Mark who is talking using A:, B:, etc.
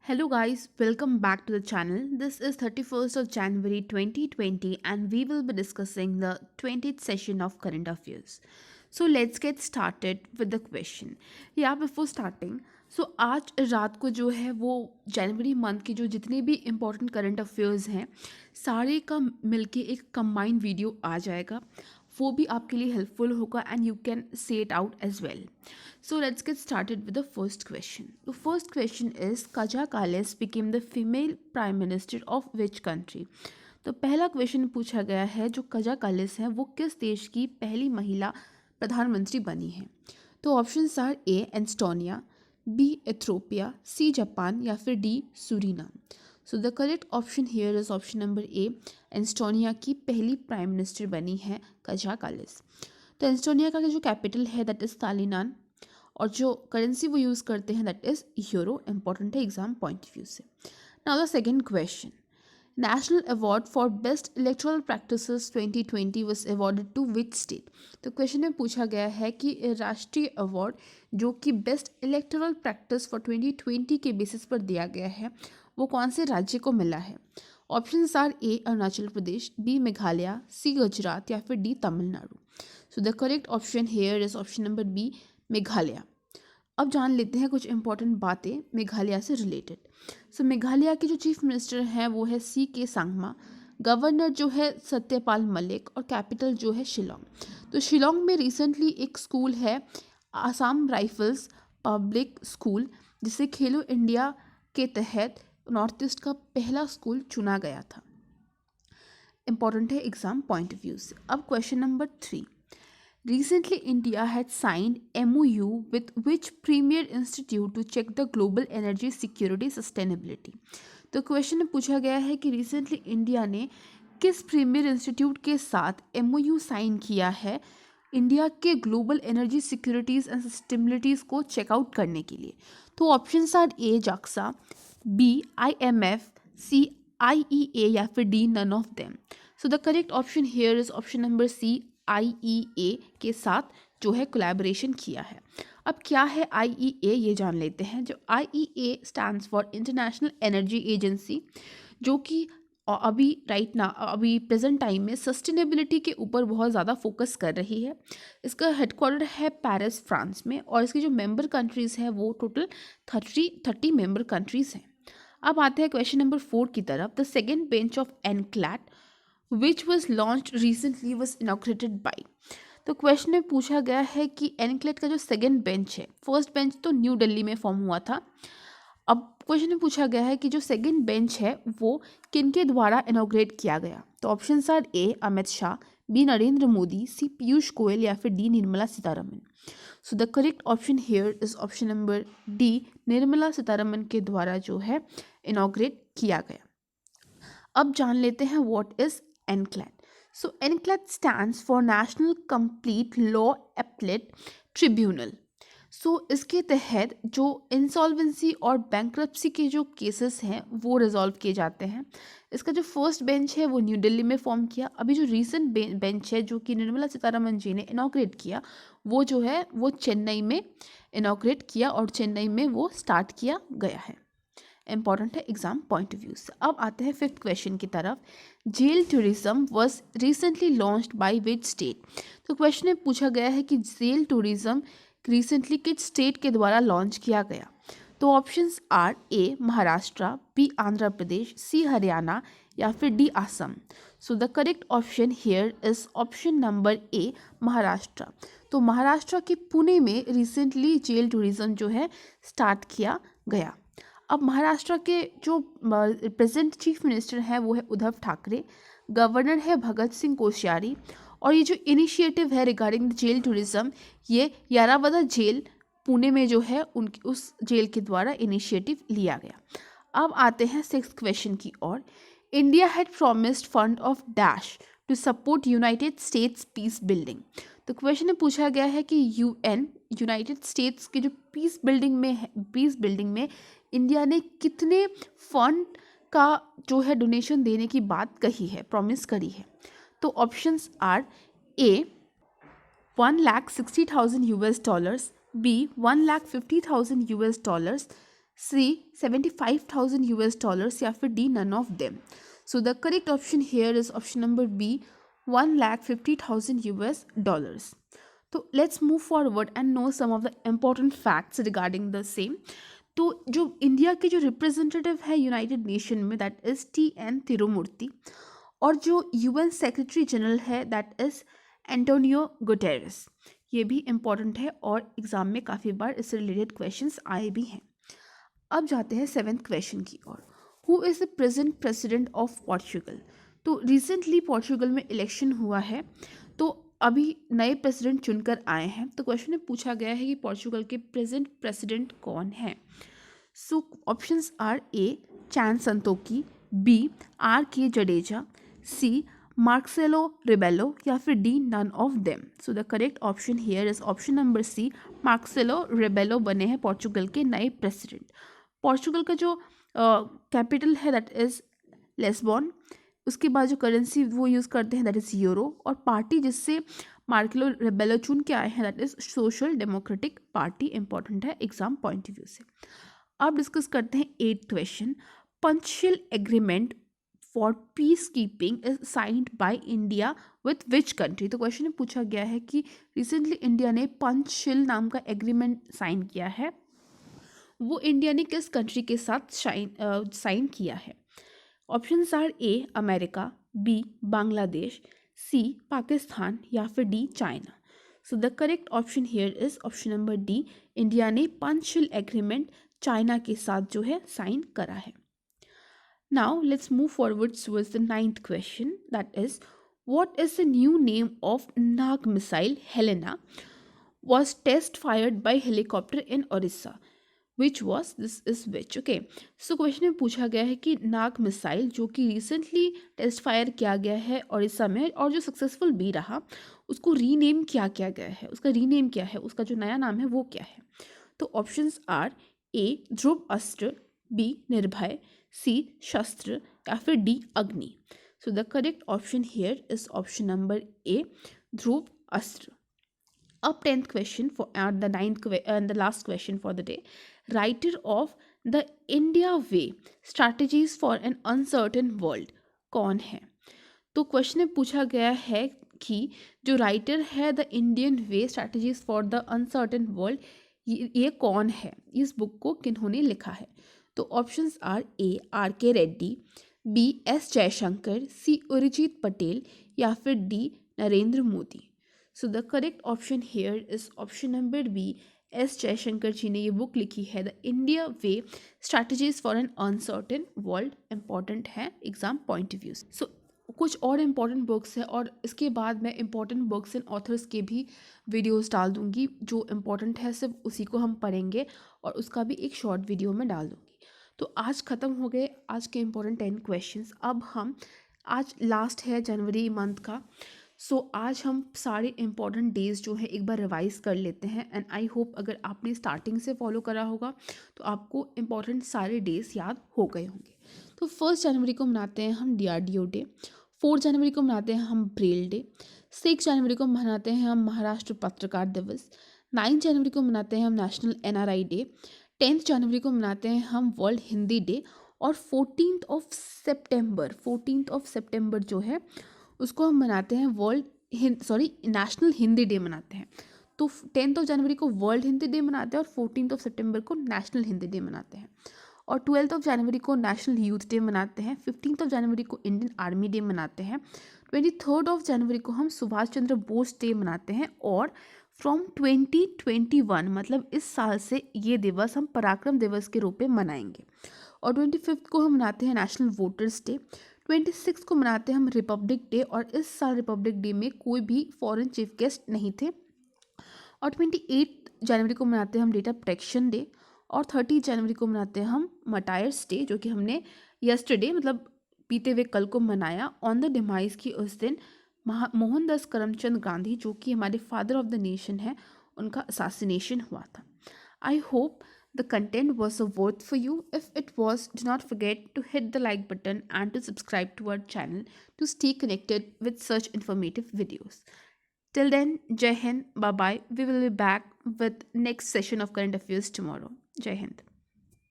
A: Hello guys, welcome back to the channel. This is 31st of January 2020 and we will be discussing the 20th session of current affairs. So let's get started with the question. Yeah, before starting, आज रात को जो है वो जनवरी month के जो जितने भी इम्पोर्टेंट करंट अफेयर्स हैं सारे का मिलके एक कंबाइंड वीडियो आ जाएगा. वो भी आपके लिए हेल्पफुल होगा and you can say it out as well. So let's get started with the first question. The first question is Kaja Kallas became the female prime minister of which country? तो पहला question पूछा गया है जो कजा कालिस है वो किस देश की पहली महिला प्रधानमंत्री बनी है. तो options are A Estonia, B Ethiopia, C Japan या फिर D Suriname. So the correct option here is option number A. Estonia की पहली प्राइम मिनिस्टर बनी है कजा कालिस. तो एस्टोनिया का जो कैपिटल है दैट इज तालिनान और जो करेंसी वो यूज़ करते हैं दैट इज़ यूरो. इंपॉर्टेंट है एग्जाम पॉइंट ऑफ व्यू से. Now the second question. National award for best electoral practices 2020 was awarded to which state. तो क्वेश्चन में पूछा गया है कि राष्ट्रीय अवार्ड जो कि बेस्ट इलेक्टोरल प्रैक्टिस फॉर 2020 के बेसिस पर दिया गया है वो कौन से राज्य को मिला है. Options are A Arunachal Pradesh, B Meghalaya, C Gujarat या फिर D Tamil Nadu. So the correct option here is option number B Meghalaya. अब जान लेते हैं कुछ इंपॉर्टेंट बातें मेघालय से रिलेटेड. सो मेघालय के जो चीफ मिनिस्टर हैं वो है सी के सांगमा, गवर्नर जो है सत्यपाल मलिक और कैपिटल जो है शिलोंग. तो शिलोंग में रिसेंटली एक स्कूल है आसाम राइफल्स पब्लिक स्कूल जिसे खेलो इंडिया के तहत नॉर्थ ईस्ट का पहला स्कूल चुना गया था. इंपॉर्टेंट है एग्जाम पॉइंट ऑफ व्यू से. अब question number 3. Recently, India had signed MOU with which premier institute to check the global energy security sustainability. तो क्वेश्चन में पूछा गया है कि रिसेंटली इंडिया ने किस प्रीमियर इंस्टीट्यूट के साथ MOU साइन किया है इंडिया के global energy securities and sustainabilities को चेकआउट करने के लिए. तो options are A JAXA, B IMF, C IEA या फिर D none of them. So the correct option here is option number C IEA के साथ जो है कोलैबोरेशन किया है. अब क्या है IEA ये जान लेते हैं. जो IEA stands for international energy agency जो कि अभी प्रेजेंट टाइम में सस्टेनेबिलिटी के ऊपर बहुत ज़्यादा फोकस कर रही है. इसका हेडक्वार्टर है पेरिस फ्रांस में और इसकी जो मेंबर कंट्रीज़ हैं वो टोटल 30 मेंबर कंट्रीज़ हैं. अब आते हैं क्वेश्चन नंबर 4 की तरफ. The second bench of NCLAT which was launched recently was inaugurated by. तो क्वेश्चन में पूछा गया है कि एनक्लेट का जो सेकंड बेंच है, फर्स्ट बेंच तो न्यू दिल्ली में फॉर्म हुआ था. अब क्वेश्चन में पूछा गया है कि जो सेकंड बेंच है वो किनके द्वारा इनॉग्रेट किया गया. तो options are A Amit Shah, B Narendra Modi, C Piyush Goyal या फिर D Nirmala Sitharaman. So the correct option here is option number D Nirmala Sitharaman के द्वारा जो है इनॉग्रेट किया गया. अब जान लेते हैं what is NCLAT. So NCLAT stands for National Complete Law Appellate Tribunal. So इसके तहत जो इंसॉल्वेंसी और बैंक्रप्सी के जो केसेस हैं वो रिजॉल्व किए जाते हैं. इसका जो फर्स्ट बेंच है वो न्यू दिल्ली में फॉर्म किया. अभी जो रीसेंट बेंच है जो कि निर्मला सीतारमन जी ने इनॉग्रेट किया वो जो है वो चेन्नई में इनॉग्रेट किया और चेन्नई में वो स्टार्ट किया गया है. इंपॉर्टेंट है एग्जाम पॉइंट ऑफ व्यू से. अब आते हैं फिफ्थ क्वेश्चन की तरफ. Jail tourism was recently launched by which state. तो क्वेश्चन में पूछा गया है कि जेल टूरिज्म रिसेंटली किस स्टेट के द्वारा लॉन्च किया गया. तो options are A Maharashtra, B Andhra Pradesh, C Haryana या फिर D Assam. So the correct option here is option number A Maharashtra. तो महाराष्ट्र के पुणे में रिसेंटली जेल टूरिज्म जो है स्टार्ट किया गया. अब महाराष्ट्र के जो प्रेजेंट चीफ मिनिस्टर हैं वो है उद्धव ठाकरे, गवर्नर है भगत सिंह कोश्यारी और ये जो इनिशिएटिव है रिगार्डिंग द जेल टूरिज्म ये यारावदा जेल पुणे में जो है उनकी उस जेल के द्वारा इनिशिएटिव लिया गया. अब आते हैं सिक्स्थ क्वेश्चन की ओर. India had promised fund of dash to support United States peace building. तो क्वेश्चन में पूछा गया है कि यूनाइटेड स्टेट्स के जो पीस बिल्डिंग में इंडिया ने कितने फंड का जो है डोनेशन देने की बात कही है, प्रॉमिस करी है. तो options are A 1,60,000 US dollars, B 1,50,000 US dollars, C 75,000 US dollars या फिर D none of them. So the correct option here is option number B 1,50,000 US dollars. तो let's move forward and know some of the important facts regarding the same. तो जो India के जो representative है United Nation में that is TN. Tirumurti, और जो UN secretary general है दैट इज एंटोनियो गुटेरेस. ये भी इम्पॉर्टेंट है और एग्जाम में काफ़ी बार इससे रिलेटेड क्वेश्चंस आए भी हैं. अब जाते हैं सेवेंथ क्वेश्चन की ओर. Who is the present president of Portugal. तो रिसेंटली पोर्चुगल में इलेक्शन हुआ है, तो अभी नए प्रेसिडेंट चुनकर आए हैं. तो क्वेश्चन में पूछा गया है कि पोर्चुगल के प्रेजेंट प्रेसिडेंट कौन है. So options are A Chan Santokhi, B R K Jadeja, C Marcelo Rebelo या फिर D none of them. So the correct option here is option number C Marcelo Rebelo बने हैं पोर्चुगल के नए president. Portugal का जो कैपिटल है that is लेस्बॉन. उसके बाद जो करेंसी वो यूज़ करते हैं दैट इज़ यूरो. और पार्टी जिससे मार्केलो रेबेलो चुन के आए हैं that is social democratic party. Important है एग्जाम पॉइंट ऑफ व्यू से. अब डिस्कस करते हैं eight question. Panchsheel agreement for peace keeping is signed by India with which country. तो क्वेश्चन में पूछा गया है कि रिसेंटली इंडिया ने पंचशील नाम का एग्रीमेंट साइन किया है, वो इंडिया ने किस कंट्री के साथ साइन किया है. Options are A America, B Bangladesh, C Pakistan या फिर D China. So the correct option here is option number D. India ने पंचशील एग्रीमेंट चाइना के साथ जो है साइन करा है. Now let's move forward towards the ninth question that is what is the new name of Nag missile Helena was test fired by helicopter in Orissa. Which was this is which. Okay, so question में पूछा गया है कि नाग missile जो कि recently test fire किया गया है ओडिशा में और जो सक्सेसफुल भी रहा, उसको रीनेम क्या किया गया है, उसका रीनेम क्या है, उसका जो नया नाम है वो क्या है. तो ऑप्शंस आर ए ध्रुव अस्त्र, बी निर्भय, सी शस्त्र या फिर D Agni. So the correct option here is option number A Dhruvastra. Up 10th question for the ninth and the last question for the day. Writer of the India Way Strategies for an Uncertain World कौन है. तो question में पूछा गया है कि जो writer है the Indian way strategies for the uncertain world, ये कौन है, इस बुक को किन्होंने लिखा है. तो options are A R K Reddy, B S Jaishankar, C Arijit Patel या फिर D Narendra Modi. So the correct option here is option number B S Jaishankar ji ने ये बुक लिखी है the India way strategies for an uncertain world. Important है exam point of view. So कुछ और important books हैं और इसके बाद मैं इम्पॉर्टेंट बुक्स एंड ऑथर्स के भी वीडियोस डाल दूंगी. जो इम्पॉर्टेंट है सिर्फ उसी को हम पढ़ेंगे और उसका भी एक शॉर्ट वीडियो में डाल दूंगी. तो आज ख़त्म हो गए आज के इम्पॉर्टेंट 10 क्वेश्चंस. अब हम आज लास्ट है जनवरी मंथ का, सो आज हम सारे इम्पॉर्टेंट डेज़ जो है एक बार रिवाइज कर लेते हैं. एंड आई होप अगर आपने स्टार्टिंग से फॉलो करा होगा तो आपको इम्पॉर्टेंट सारे डेज़ याद हो गए होंगे. तो 1 जनवरी को मनाते हैं हम DRDO डे, 4 जनवरी को मनाते हैं हम ब्रेल डे, 6 जनवरी को मनाते हैं हम महाराष्ट्र पत्रकार दिवस, 9 जनवरी को मनाते हैं हम नेशनल NRI डे, 10 जनवरी को मनाते हैं हम वर्ल्ड हिंदी डे, और 14th ऑफ सितंबर जो है उसको हम मनाते हैं नेशनल हिंदी डे मनाते हैं. तो 10th जनवरी को वर्ल्ड हिंदी डे मनाते हैं और 14th सितंबर को नेशनल हिंदी डे मनाते हैं. और 12th जनवरी को नेशनल यूथ डे मनाते हैं. 15th जनवरी को इंडियन आर्मी डे मनाते हैं. 23rd जनवरी को हम सुभाष चंद्र बोस डे मनाते हैं. और फ्रॉम 2021 मतलब इस साल से ये दिवस हम पराक्रम दिवस के रूप में मनाएंगे. और 25 को हम मनाते हैं नेशनल वोटर्स डे. 26 को मनाते हैं हम रिपब्लिक डे, और इस साल रिपब्लिक डे में कोई भी फॉरेन चीफ गेस्ट नहीं थे. और 28 जनवरी को मनाते हैं हम डेटा प्रोटेक्शन डे. और 30 जनवरी को मनाते हैं हम मटायर्स डे, जो कि हमने यस्टरडे मतलब बीते हुए कल को मनाया ऑन द डिमाइज की उस दिन मोहनदास करमचंद गांधी, जो कि हमारे फादर ऑफ द नेशन है, उनका असैसिनेशन हुआ था. I hope the content was of worth for you. If it was, do not forget to hit the like button and to subscribe to our channel to stay connected with such informative videos. Till then, Jai Hind, bye bye. We will be back with next session of current affairs tomorrow. Jai Hind.